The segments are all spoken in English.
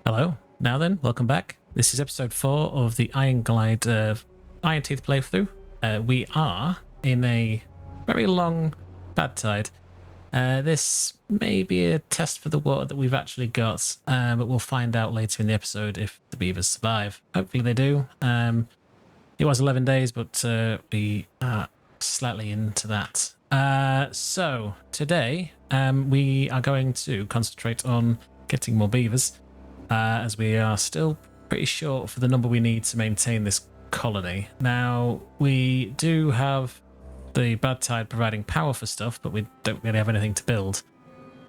Hello. Now then, welcome back. This is episode 4 of the Iron Glide Iron Teeth playthrough. We are in a very long bad tide. This may be a test for the water that we've actually got, but we'll find out later in the episode if the beavers survive. Hopefully they do. It was 11 days, but we are slightly into that. So today we are going to concentrate on getting more beavers. As we are still pretty short for the number we need to maintain this colony. Now, we do have the bad tide providing power for stuff, but we don't really have anything to build.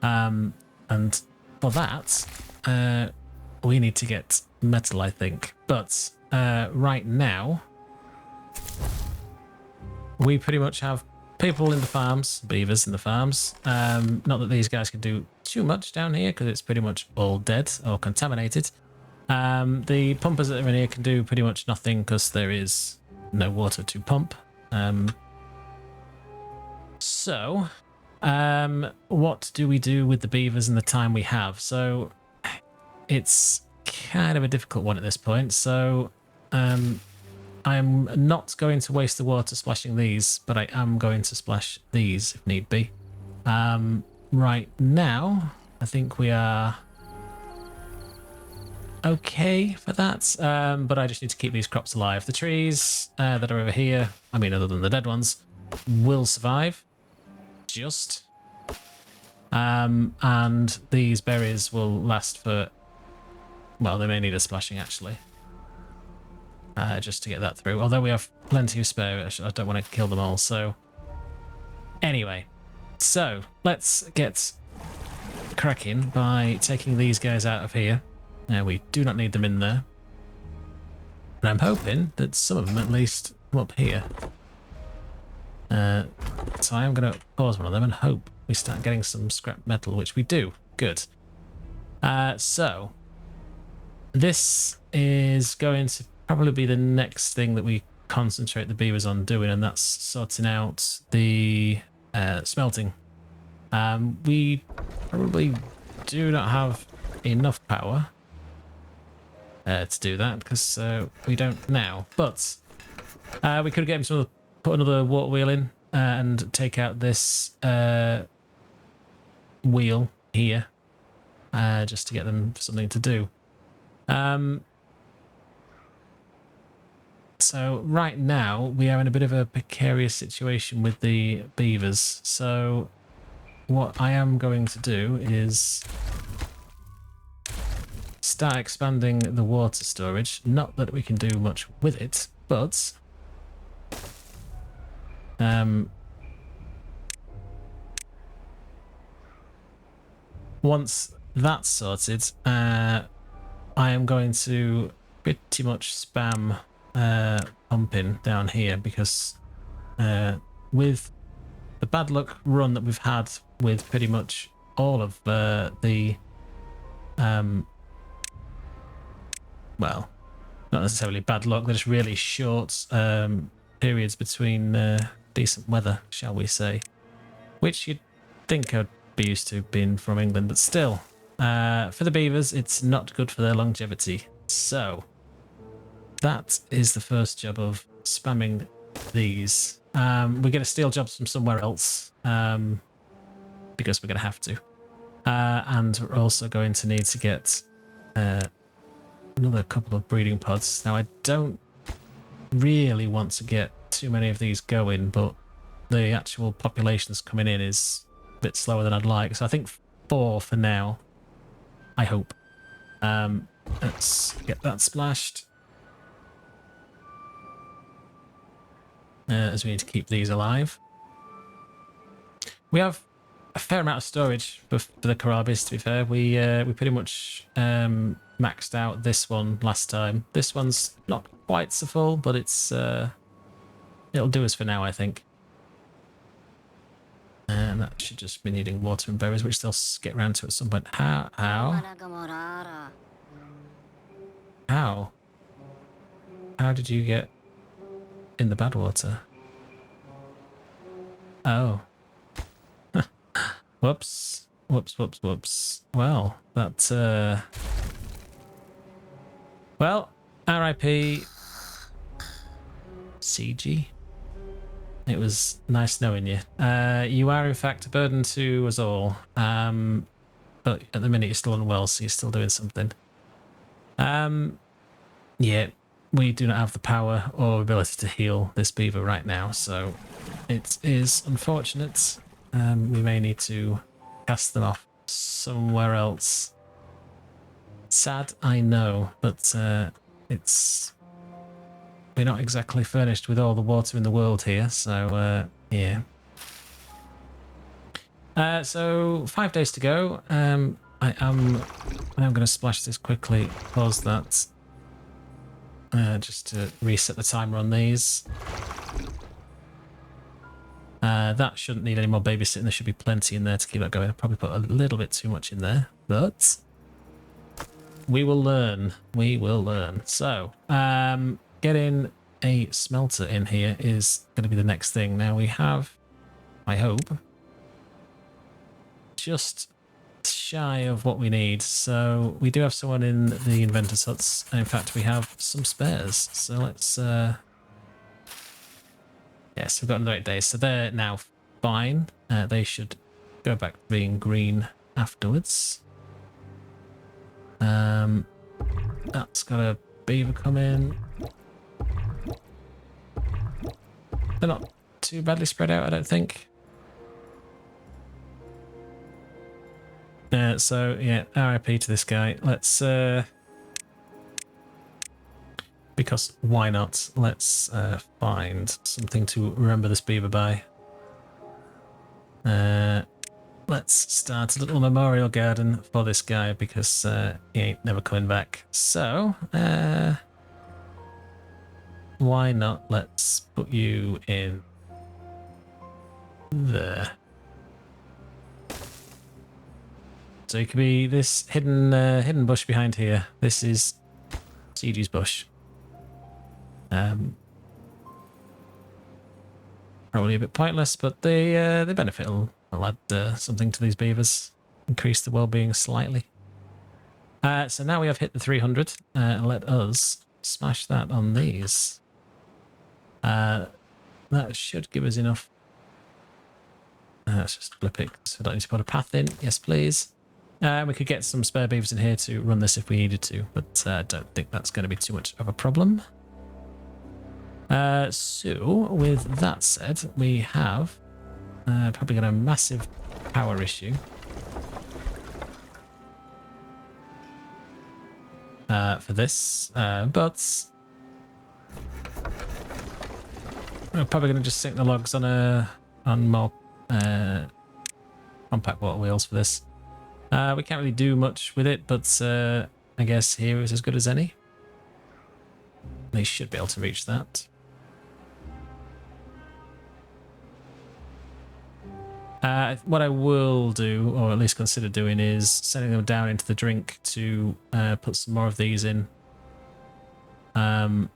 And for that, we need to get metal, I think. But right now, we pretty much have people in the farms, beavers in the farms. Not that these guys can do too much down here because it's pretty much all dead or contaminated. The pumpers that are in here can do pretty much nothing because there is no water to pump. So, what do we do with the beavers in the time we have? So, it's kind of a difficult one at this point. So, I'm not going to waste the water splashing these, but I am going to splash these if need be. Right now, I think we are okay for that, but I just need to keep these crops alive. The trees that are over here, I mean other than the dead ones, will survive, just. And these berries will last for, well, they may need a splashing actually. Just to get that through. Although we have plenty of spare, I don't want to kill them all. So, anyway, so let's get cracking by taking these guys out of here. Now we do not need them in there, and I'm hoping that some of them at least come up here. So I am going to pause one of them and hope we start getting some scrap metal, which we do. Good. So this is going to probably be the next thing that we concentrate the beavers on doing, and that's sorting out the smelting. We probably do not have enough power to do that because we don't now, but we could get him to put another water wheel in and take out this wheel here just to get them something to do. So right now we are in a bit of a precarious situation with the beavers. So what I am going to do is start expanding the water storage. Not that we can do much with it, but once that's sorted, I am going to pretty much spam pumping down here because with the bad luck run that we've had with pretty much all of the well, not necessarily bad luck, they're just really short periods between decent weather, shall we say, which you'd think I'd be used to being from England, but still, for the beavers it's not good for their longevity. So that is the first job of spamming these. We're going to steal jobs from somewhere else because we're going to have to. And we're also going to need to get another couple of breeding pods. Now, I don't really want to get too many of these going, but the actual populations coming in is a bit slower than I'd like. So I think 4 for now, I hope. Let's get that splashed. As we need to keep these alive. We have a fair amount of storage for the Karabis, to be fair. We pretty much maxed out this one last time. This one's not quite so full, but it's it'll do us for now, I think. And that should just be needing water and berries, which they'll get around to at some point. How? How did you get in the bad water? Oh. Whoops. Whoops. Well, that Well, RIP CG. It was nice knowing you. You are in fact a burden to us all. But at the minute you're still unwell, so you're still doing something. Yeah, we do not have the power or ability to heal this beaver right now, so it is unfortunate. We may need to cast them off somewhere else. Sad, I know, but it's... we're not exactly furnished with all the water in the world here, so yeah. So 5 days to go. I'm going to splash this quickly. Pause that. Just to reset the timer on these. That shouldn't need any more babysitting. There should be plenty in there to keep that going. I probably put a little bit too much in there, but we will learn. We will learn. So, getting a smelter in here is going to be the next thing. Now we have, I hope, just shy of what we need. So we do have someone in the inventor's huts, and in fact we have some spares. So let's yes, we've got another 8 days, so they're now fine. They should go back to being green afterwards. That's got a beaver come in. They're not too badly spread out, I don't think. So yeah, RIP to this guy. Let's because why not? Let's find something to remember this beaver by. Let's start a little memorial garden for this guy because he ain't never coming back. So why not? Let's put you in there. So you could be this hidden bush behind here. This is CG's bush. Probably a bit pointless, but they benefit. I'll add something to these beavers, increase the well-being slightly. So now we have hit the 300. Let us smash that on these. That should give us enough. Let's just flip it, so we don't need to put a path in. Yes, please. We could get some spare beavers in here to run this if we needed to, but I don't think that's going to be too much of a problem. So, with that said, we have probably got a massive power issue. For this, but we're probably going to just sink the logs on more compact water wheels for this. We can't really do much with it, but I guess here is as good as any. They should be able to reach that. What I will do, or at least consider doing, is sending them down into the drink to put some more of these in. And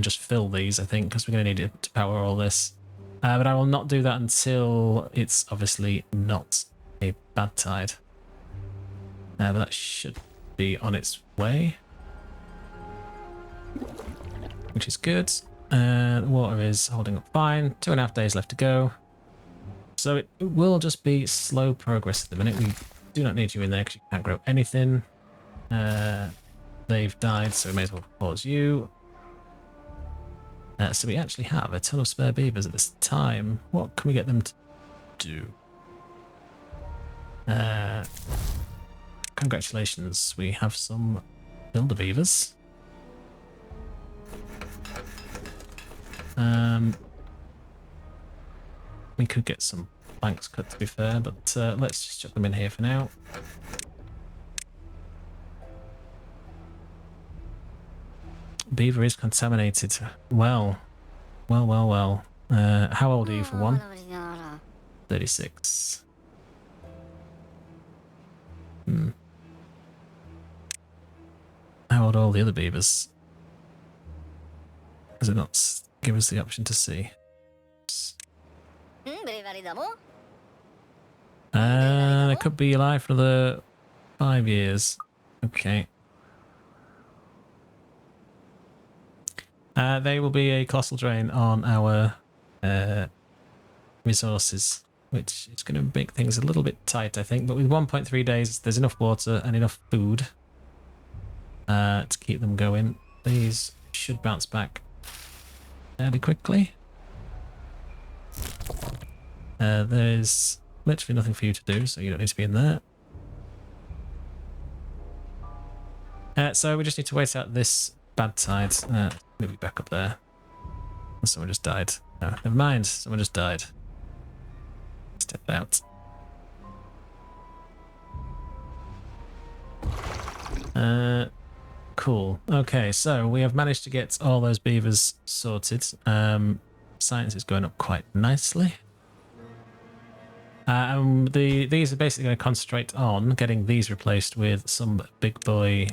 just fill these, I think, because we're going to need it to power all this. But I will not do that until it's obviously not a bad tide. But that should be on its way. Which is good. The water is holding up fine. 2.5 days left to go. So it will just be slow progress at the minute. We do not need you in there because you can't grow anything. They've died, so we may as well pause you. So we actually have a ton of spare beavers at this time. What can we get them to do? Congratulations, we have some builder beavers. We could get some planks cut, to be fair, but let's just chuck them in here for now. Beaver is contaminated. Well. How old are you for one? 36. How old are all the other beavers? Does it not give us the option to see? They could be alive for another 5 years. Okay. They will be a colossal drain on our resources, which is going to make things a little bit tight, I think. But with 1.3 days, there's enough water and enough food to keep them going. These should bounce back fairly quickly. There's literally nothing for you to do, so you don't need to be in there. So we just need to wait out this bad tide. Maybe back up there. Someone just died. No, never mind. Someone just died. Step out. Cool. Okay, so we have managed to get all those beavers sorted. Science is going up quite nicely. These are basically going to concentrate on getting these replaced with some big boy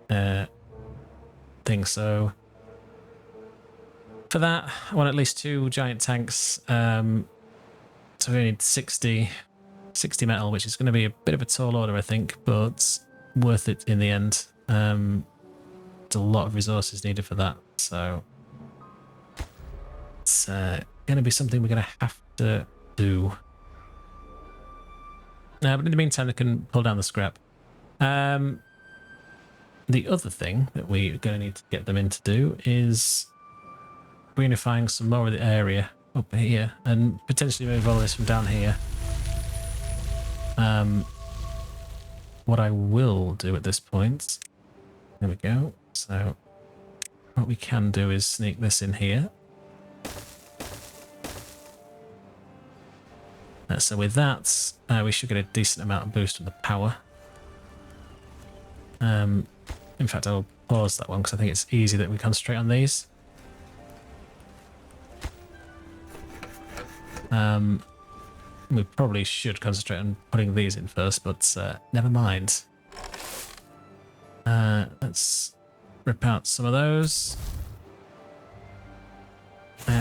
thing. So for that, I want at least 2 giant tanks. So we need 60 metal, which is going to be a bit of a tall order, I think, but worth it in the end. There's a lot of resources needed for that, so it's going to be something we're going to have to do. But in the meantime, they can pull down the scrap. The other thing that we're going to need to get them in to do is greenifying some more of the area up here and potentially move all this from down here. What I will do at this point, there we go. So what we can do is sneak this in here. So with that, we should get a decent amount of boost on the power. In fact, I'll pause that one because I think it's easy that we concentrate on these. We probably should concentrate on putting these in first, but never mind. Let's rip out some of those.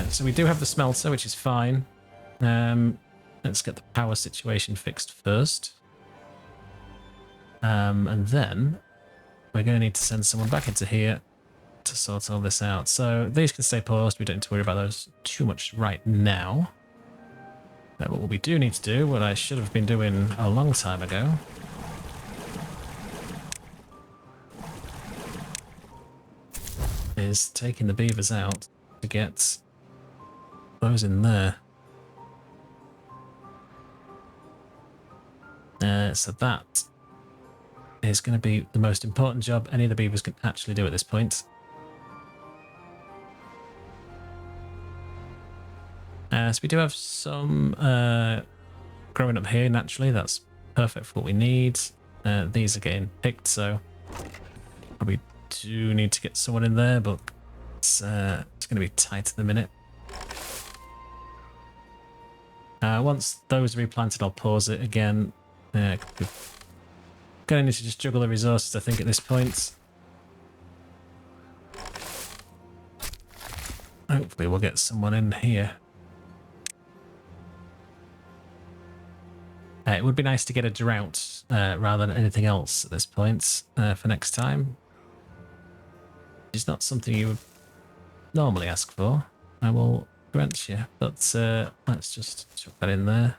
So we do have the smelter, which is fine. Let's get the power situation fixed first. And then we're going to need to send someone back into here to sort all this out. So these can stay paused. We don't need to worry about those too much right now. But what we do need to do, what I should have been doing a long time ago, is taking the beavers out to get those in there. So that is going to be the most important job any of the beavers can actually do at this point. So we do have some growing up here naturally. That's perfect for what we need. These are getting picked, so probably do need to get someone in there, but it's going to be tight at the minute. Once those are replanted, I'll pause it again. We're going to need to just juggle the resources, I think, at this point. Hopefully we'll get someone in here. It would be nice to get a drought rather than anything else at this point for next time. It's not something you would normally ask for. I will grant you, but let's just chuck that in there.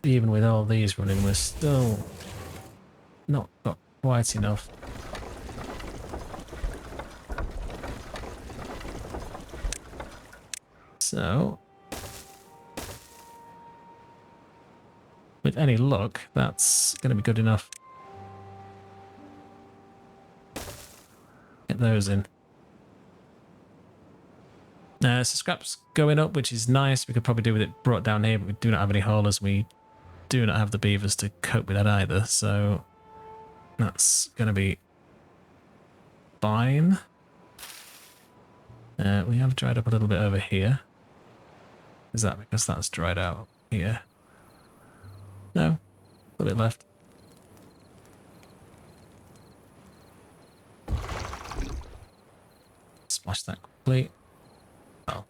Even with all these running, we're still not got quite enough. So, with any luck, that's going to be good enough. Get those in. So scrap's going up, which is nice. We could probably do with it brought down here, but we do not have any haulers. We do not have the beavers to cope with that either, so that's going to be fine. We have dried up a little bit over here. Is that because that's dried out here? No, a little bit left. Splash that quickly. Well,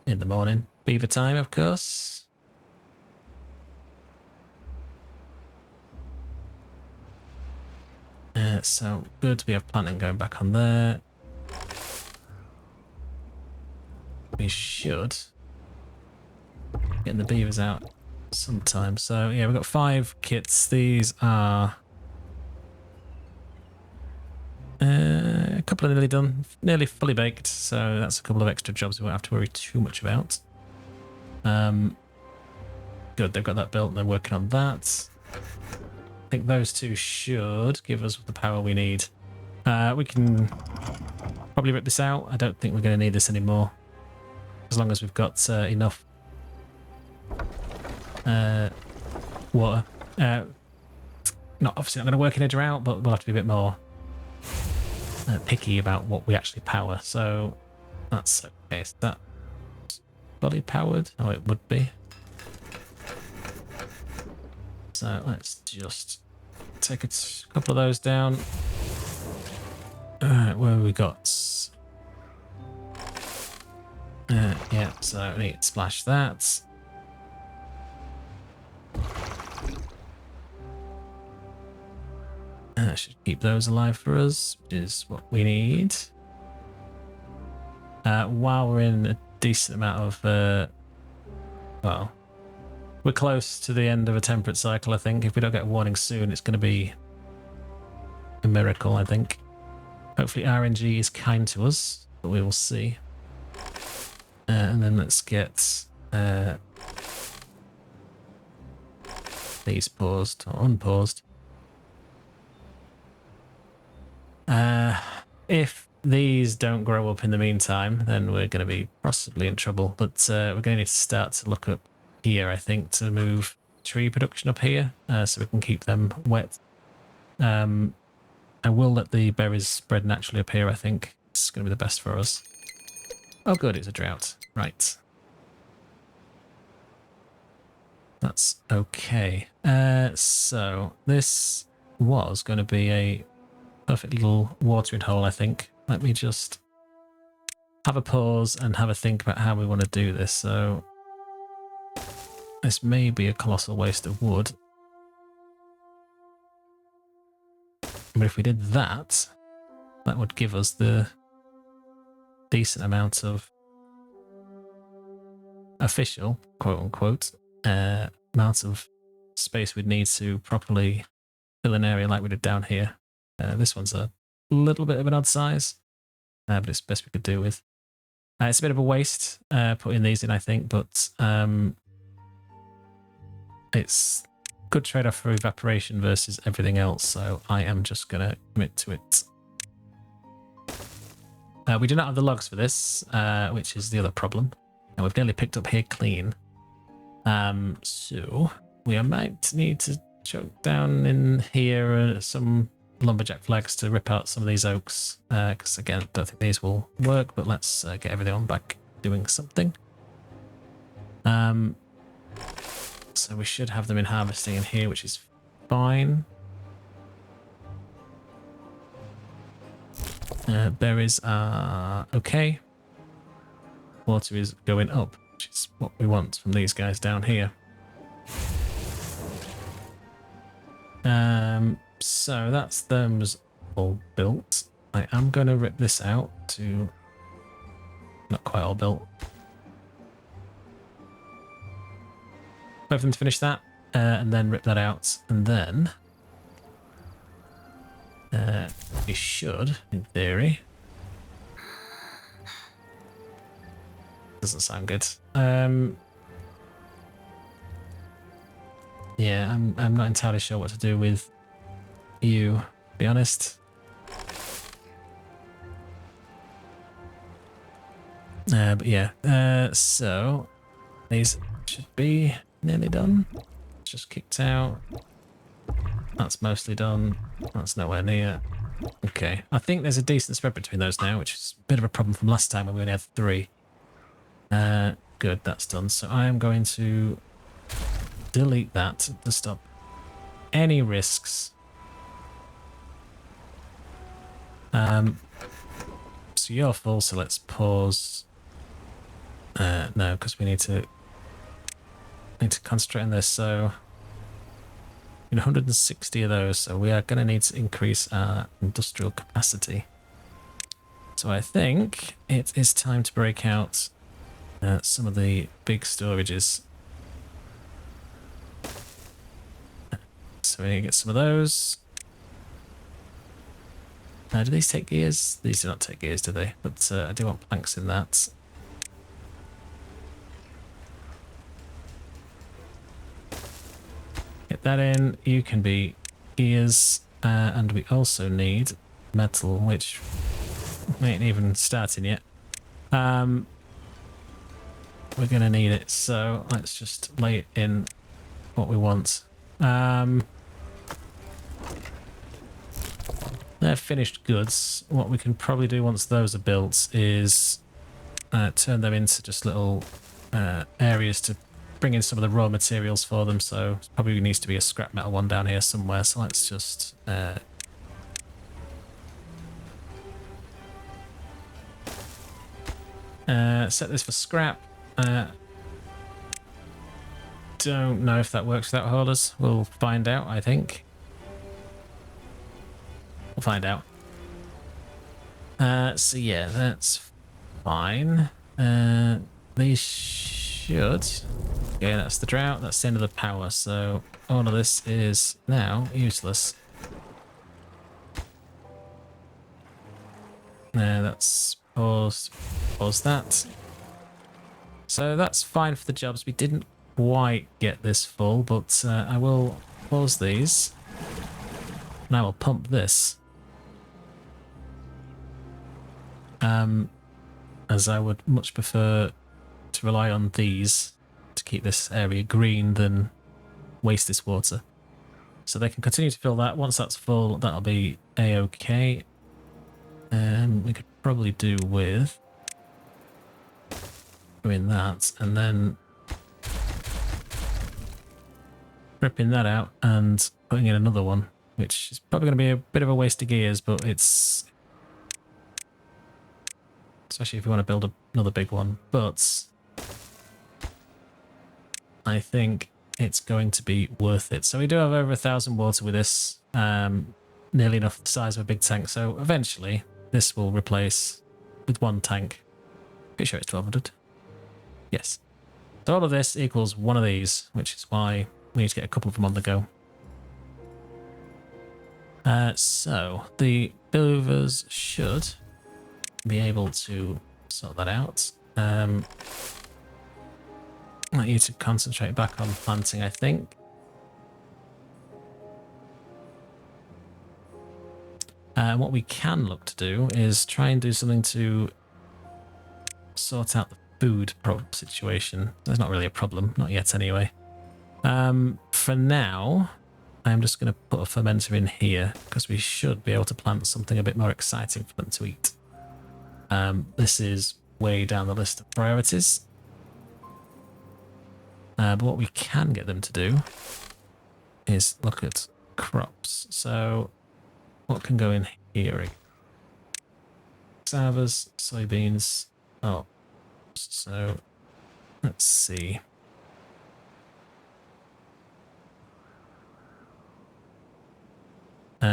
in the morning. Beaver time, of course. So good, we have planting going back on there. We should get the beavers out sometime. So yeah, we've got 5 kits. These are a couple are nearly done, nearly fully baked. So that's a couple of extra jobs we won't have to worry too much about. Good, they've got that built and they're working on that. I think those 2 should give us the power we need. We can probably rip this out. I don't think we're going to need this anymore. As long as we've got enough water. Not obviously not going to work in a drought, but we'll have to be a bit more picky about what we actually power. So that's okay. Is that fully powered? Oh, it would be. So let's just take a couple of those down. Alright, where have we got? Yeah, so we need to splash that. Should keep those alive for us, which is what we need. While we're in a decent amount of... well, we're close to the end of a temperate cycle, I think. If we don't get a warning soon, it's going to be a miracle, I think. Hopefully RNG is kind to us, but we will see. And then let's get these paused or unpaused. If these don't grow up in the meantime, then we're going to be possibly in trouble. But we're going to need to start to look up here, I think, to move tree production up here so we can keep them wet. I will let the berries spread naturally up here, I think. It's going to be the best for us. Oh good, it's a drought. Right. That's okay. So this was going to be a perfect little watering hole, I think. Let me just have a pause and have a think about how we want to do this. So this may be a colossal waste of wood. But if we did that, that would give us the decent amount of official, quote-unquote, amount of space we'd need to properly fill an area like we did down here. This one's a little bit of an odd size, but it's best we could do with. It's a bit of a waste putting these in, I think, but it's good trade-off for evaporation versus everything else, so I am just going to commit to it. We do not have the logs for this, which is the other problem. And we've nearly picked up here clean. So we might need to choke down in here some lumberjack flags to rip out some of these oaks. Because again, I don't think these will work, but let's get everything on back doing something. So we should have them in harvesting in here, which is fine. Berries are okay. Water is going up, which is what we want from these guys down here. So that's them all built. I am going to rip this out to... not quite all built. Wait for them to finish that, and then rip that out, and then we should, in theory. Doesn't sound good. Yeah, I'm not entirely sure what to do with you, to be honest. But yeah, so these should be nearly done. Just kicked out. That's mostly done. That's nowhere near. Okay, I think there's a decent spread between those now, which is a bit of a problem from last time when we only had 3. Good, that's done. So I am going to delete that to stop any risks. So you're full, so let's pause. No, because we need to concentrate on this. So 160 of those, so we are going to need to increase our industrial capacity. So I think it is time to break out some of the big storages. So we get some of those. Do these take gears? These do not take gears, do they? But I do want planks in that. Get that in. You can be gears. And we also need metal, which we ain't even starting yet. We're going to need it, so let's just lay it in what we want. They're finished goods. What we can probably do once those are built is turn them into just little areas to bring in some of the raw materials for them. So probably needs to be a scrap metal one down here somewhere. So let's just set this for scrap. Don't know if that works without haulers. We'll find out, I think. We'll find out. So yeah, that's fine. These should... Yeah, that's the drought. That's the end of the power. So all of this is now useless. That's paused. Pause that. So that's fine for the jobs. We didn't quite get this full, but I will pause these. And I will pump this. As I would much prefer to rely on these to keep this area green than waste this water. So they can continue to fill that. Once that's full, that'll be a-okay. We could probably do with doing that and then ripping that out and putting in another one, which is probably going to be a bit of a waste of gears, but it's... especially if you want to build another big one. But I think it's going to be worth it. So we do have over 1,000 water with this, nearly enough the size of a big tank. So eventually this will replace with one tank. Pretty sure it's 1,200. Yes. So all of this equals one of these, which is why we need to get a couple of them on the go. So the beavers should be able to sort that out. I want you to concentrate back on planting, I think. What we can look to do is try and do something to sort out the food situation. There's not really a problem, not yet anyway. For now, I'm just going to put a fermenter in here because we should be able to plant something a bit more exciting for them to eat. This is way down the list of priorities. But what we can get them to do is look at crops. So what can go in here? Cassavas, soybeans. Oh, so let's see.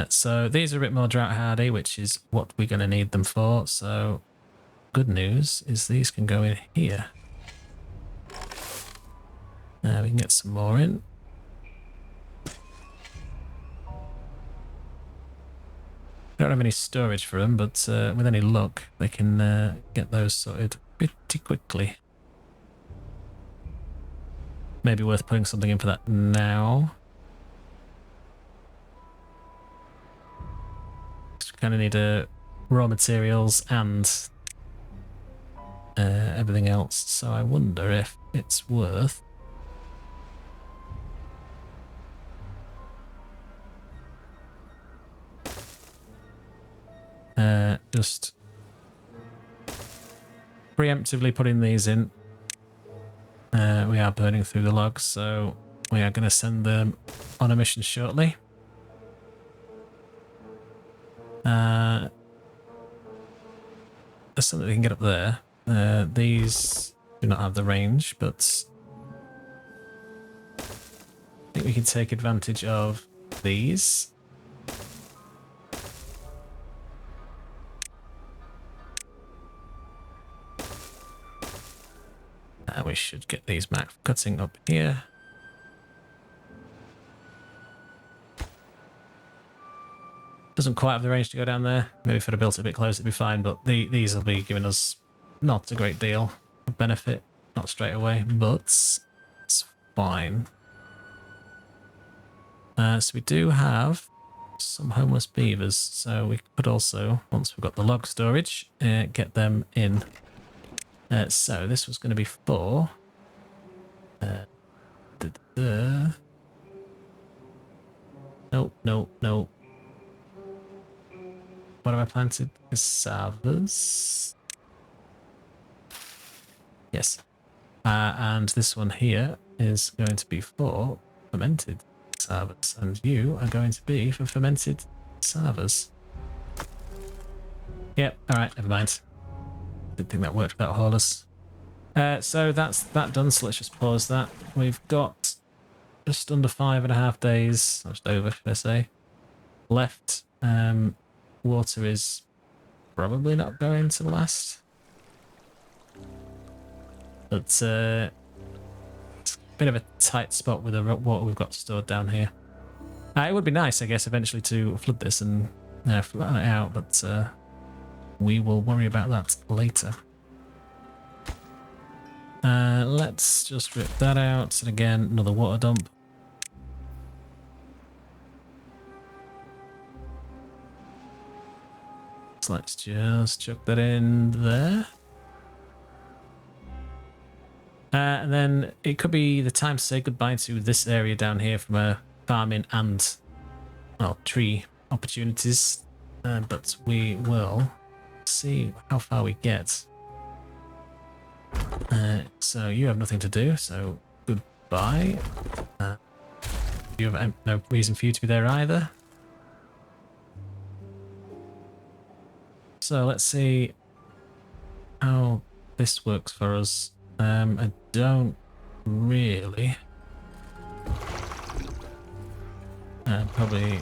So these are a bit more drought hardy, which is what we're going to need them for. So good news is these can go in here. We can get some more in. Don't have any storage for them, but with any luck, they can get those sorted pretty quickly. Maybe worth putting something in for that now. Kind of need raw materials and everything else, so I wonder if it's worth just preemptively putting these in. We are burning through the logs, so we are going to send them on a mission shortly. There's something we can get up there. These do not have the range, but think we can take advantage of these. We should get these back cutting up here. Doesn't quite have the range to go down there. Maybe if I'd have built it a bit closer, it'd be fine, but these will be giving us not a great deal of benefit. Not straight away, but it's fine. So we do have some homeless beavers, so we could also, once we've got the log storage, get them in. So this was going to be for... No. What have I planted? Cassavas. Yes. And this one here is going to be for fermented cassavas, and you are going to be for fermented cassavas. Yep, alright, never mind. Didn't think that worked without haulers. So that's that done, so let's just pause that. We've got just under 5.5 days, just over, should I say, left. Water is probably not going to last. But it's a bit of a tight spot with the water we've got stored down here. It would be nice, I guess, eventually to flood this and flood it out, but we will worry about that later. Let's just rip that out, and again, another water dump. So let's just chuck that in there. And then it could be the time to say goodbye to this area down here from a farming and, well, tree opportunities. But we will see how far we get. So you have nothing to do, so goodbye. You have no reason for you to be there either. So let's see how this works for us. I don't really. Probably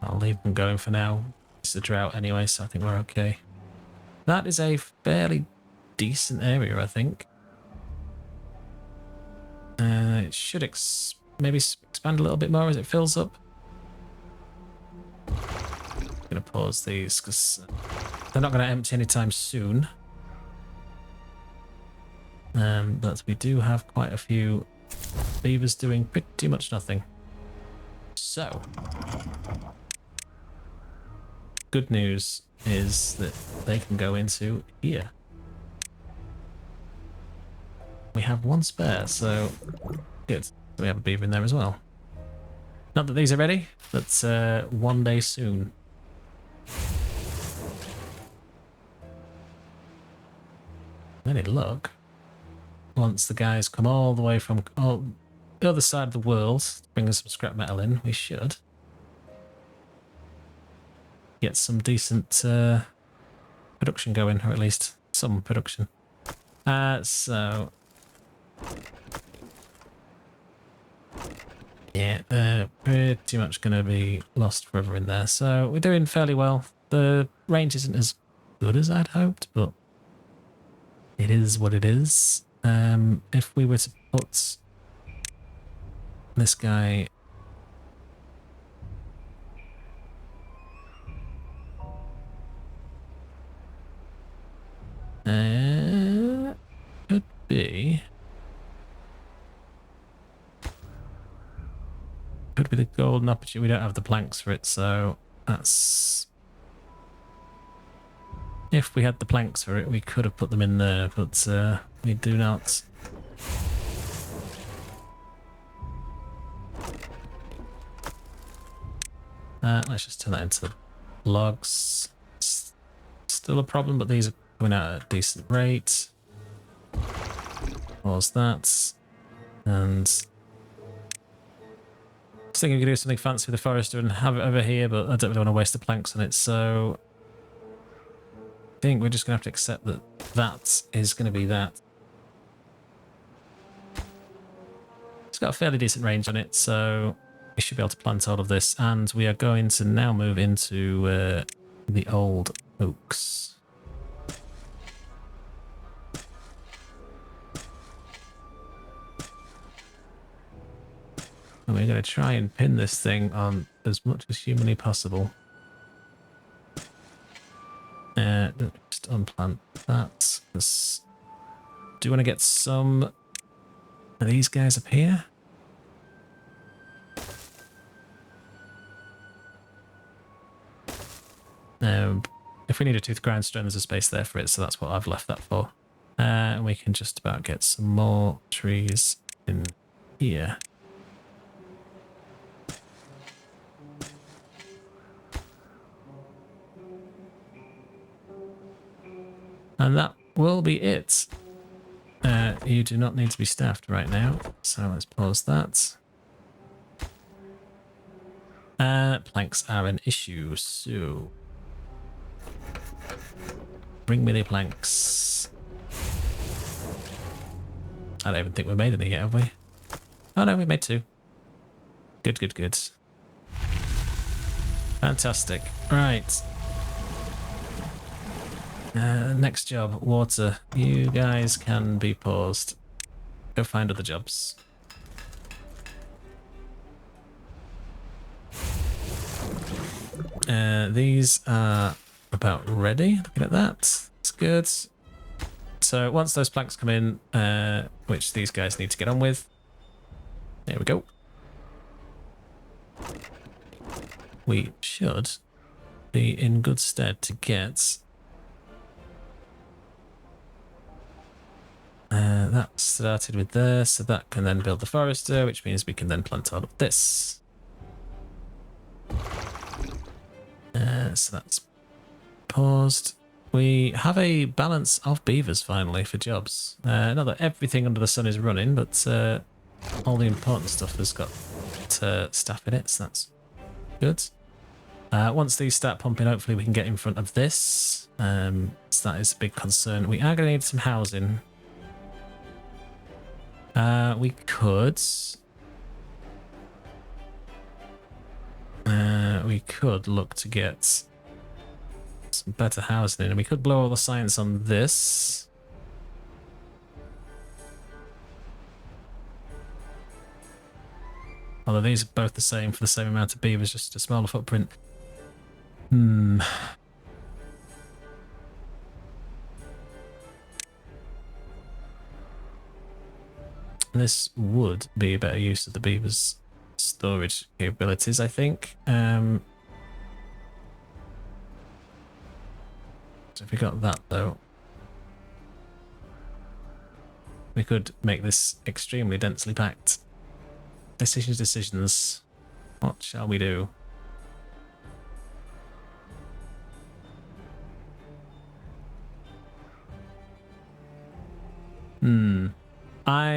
I'll leave them going for now. It's a drought anyway, so I think we're okay. That is a fairly decent area, I think. It should maybe expand a little bit more as it fills up. I'm going to pause these because they're not going to empty anytime soon. But we do have quite a few beavers doing pretty much nothing. So, good news is that they can go into here. We have one spare, so good. We have a beaver in there as well. Not that these are ready, but one day soon. Any luck? Once the guys come all the way from the other side of the world to bring us some scrap metal in, we should get some decent production going, or at least some production. So yeah, they're pretty much going to be lost forever in there. So we're doing fairly well. The range isn't as good as I'd hoped, but it is what it is. If we were to put this guy could be the golden opportunity. We don't have the planks for it, so that's... If we had the planks for it, we could have put them in there, but we do not. Let's just turn that into logs. It's still a problem, but these are going out at a decent rate. Pause that. And I was thinking we could do something fancy with the forester and have it over here, but I don't really want to waste the planks on it, so I think we're just going to have to accept that that is going to be that. It's got a fairly decent range on it, so we should be able to plant all of this. And we are going to now move into the old oaks. And we're going to try and pin this thing on as much as humanly possible. Just unplant that. Do you want to get some of these guys up here? If we need a tooth grindstone, there's a space there for it, so that's what I've left that for. And we can just about get some more trees in here. And that will be it. You do not need to be staffed right now, so let's pause that. Planks are an issue, so bring me the planks. I don't even think we made any yet, have we? Oh no, we made 2. Good, good, good. Fantastic. Right. Next job, water. You guys can be paused. Go find other jobs. These are about ready. Looking at that. That's good. So once those planks come in, which these guys need to get on with. There we go. We should be in good stead to get that started with there, so that can then build the forester, which means we can then plant all of this. So that's paused. We have a balance of beavers finally for jobs. Not that everything under the sun is running, but all the important stuff has got staff in it, so that's good. Once these start pumping, hopefully we can get in front of this. So that is a big concern. We are going to need some housing. We could look to get some better housing in, and we could blow all the science on this. Although these are both the same for the same amount of beavers, just a smaller footprint. This would be a better use of the beavers' storage capabilities, I think. So if we got that, though, we could make this extremely densely packed. Decisions. What shall we do? I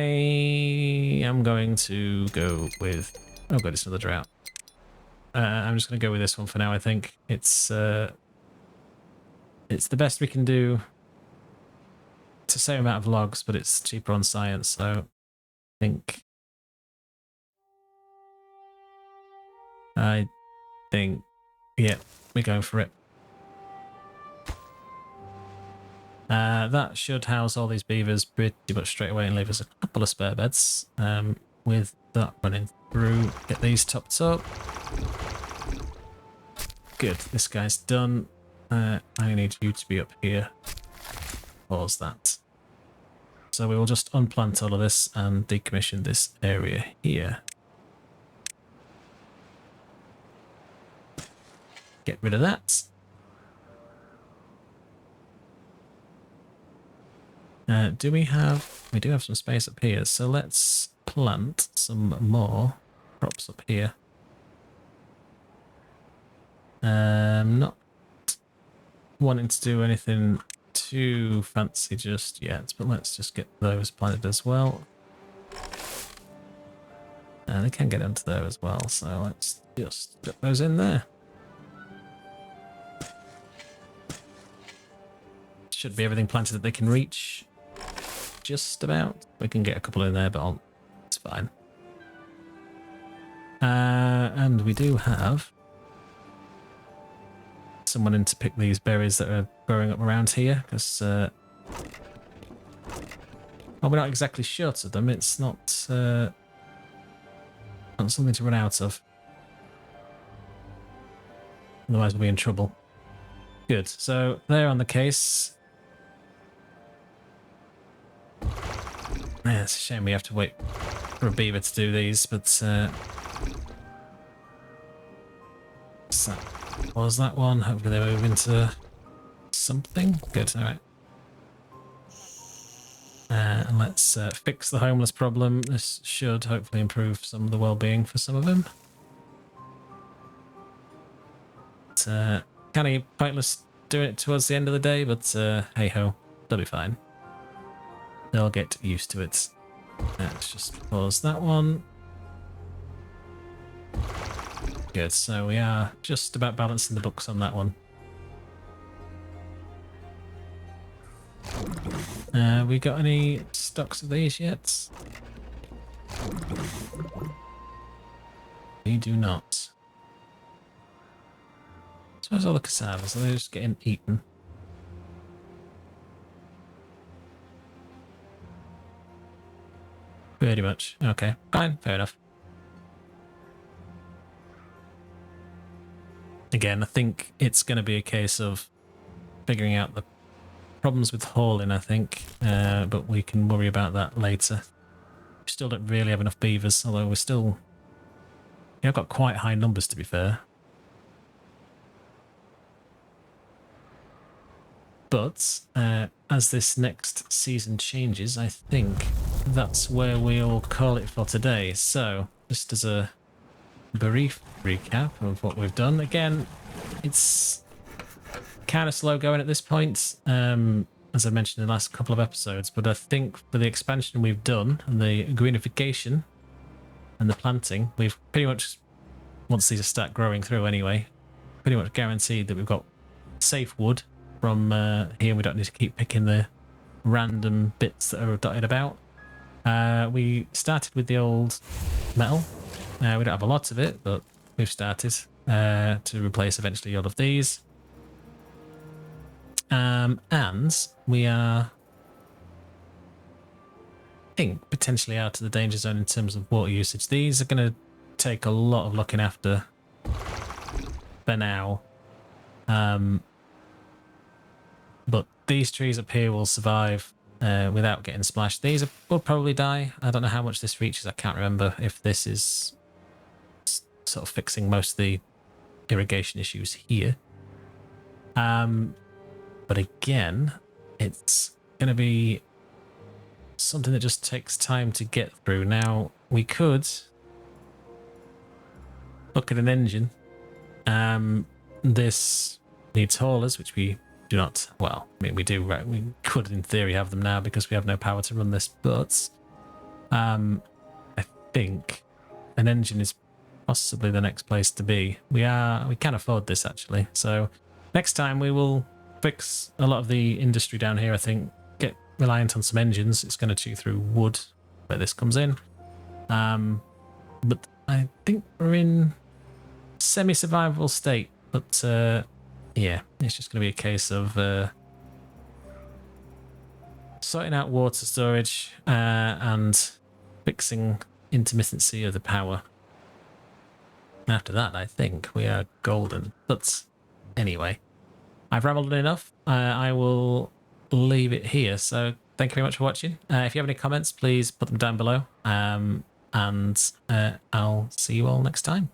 am going to go with... Oh god, it's another drought. I'm just going to go with this one for now, I think. It's the best we can do. It's the same amount of logs, but it's cheaper on science, so I think, yeah, we're going for it. That should house all these beavers pretty much straight away and leave us a couple of spare beds. With that running through, get these topped up. Good, this guy's done. I need you to be up here. Pause that. So we will just unplant all of this and decommission this area here. Get rid of that. Do we have... We do have some space up here, so let's plant some more crops up here. Not wanting to do anything too fancy just yet, but let's just get those planted as well. And they can get onto there as well, so let's just put those in there. Should be everything planted that they can reach. Just about. We can get a couple in there, but it's fine. And we do have someone in to pick these berries that are growing up around here, because well, we're not exactly short of them. It's not something to run out of. Otherwise we'll be in trouble. Good. So they're on the case. Yeah, it's a shame we have to wait for a beaver to do these, but so was that one? Hopefully they move into something. Good. All right. And let's fix the homeless problem. This should hopefully improve some of the well-being for some of them. Kind of pointless doing it towards the end of the day, but hey ho, they'll be fine. They'll get used to it. Let's just pause that one. Good, so we are just about balancing the books on that one. We got any stocks of these yet? We do not. So where's all the cassavas? Are they just getting eaten? Pretty much. Okay, fine, fair enough. Again, I think it's going to be a case of figuring out the problems with hauling, I think, but we can worry about that later. We still don't really have enough beavers, although we're still... Yeah, I've got quite high numbers, to be fair. But as this next season changes, I think that's where we'll call it for today. So, just as a brief recap of what we've done. Again, it's kind of slow going at this point, as I mentioned in the last couple of episodes, but I think for the expansion we've done, and the greenification and the planting, we've pretty much, once these start growing through anyway, pretty much guaranteed that we've got safe wood from here. We don't need to keep picking the random bits that are dotted about. We started with the old metal. We don't have a lot of it, but we've started to replace eventually all of these. And we are, I think, potentially out of the danger zone in terms of water usage. These are going to take a lot of looking after for now. But these trees up here will survive without getting splashed. These will probably die. I don't know how much this reaches. I can't remember if this is sort of fixing most of the irrigation issues here. But again, it's going to be something that just takes time to get through. Now, we could look at an engine. This needs haulers, which we do not. Well, I mean, we do. Right? We could, in theory, have them now because we have no power to run this. But I think an engine is possibly the next place to be. We can afford this actually. So next time we will fix a lot of the industry down here. I think get reliant on some engines. It's going to chew through wood where this comes in. But I think we're in semi-survivable state. But yeah, it's just going to be a case of sorting out water storage and fixing intermittency of the power. After that, I think we are golden. But anyway, I've rambled enough. I will leave it here. So thank you very much for watching. If you have any comments, please put them down below. And I'll see you all next time.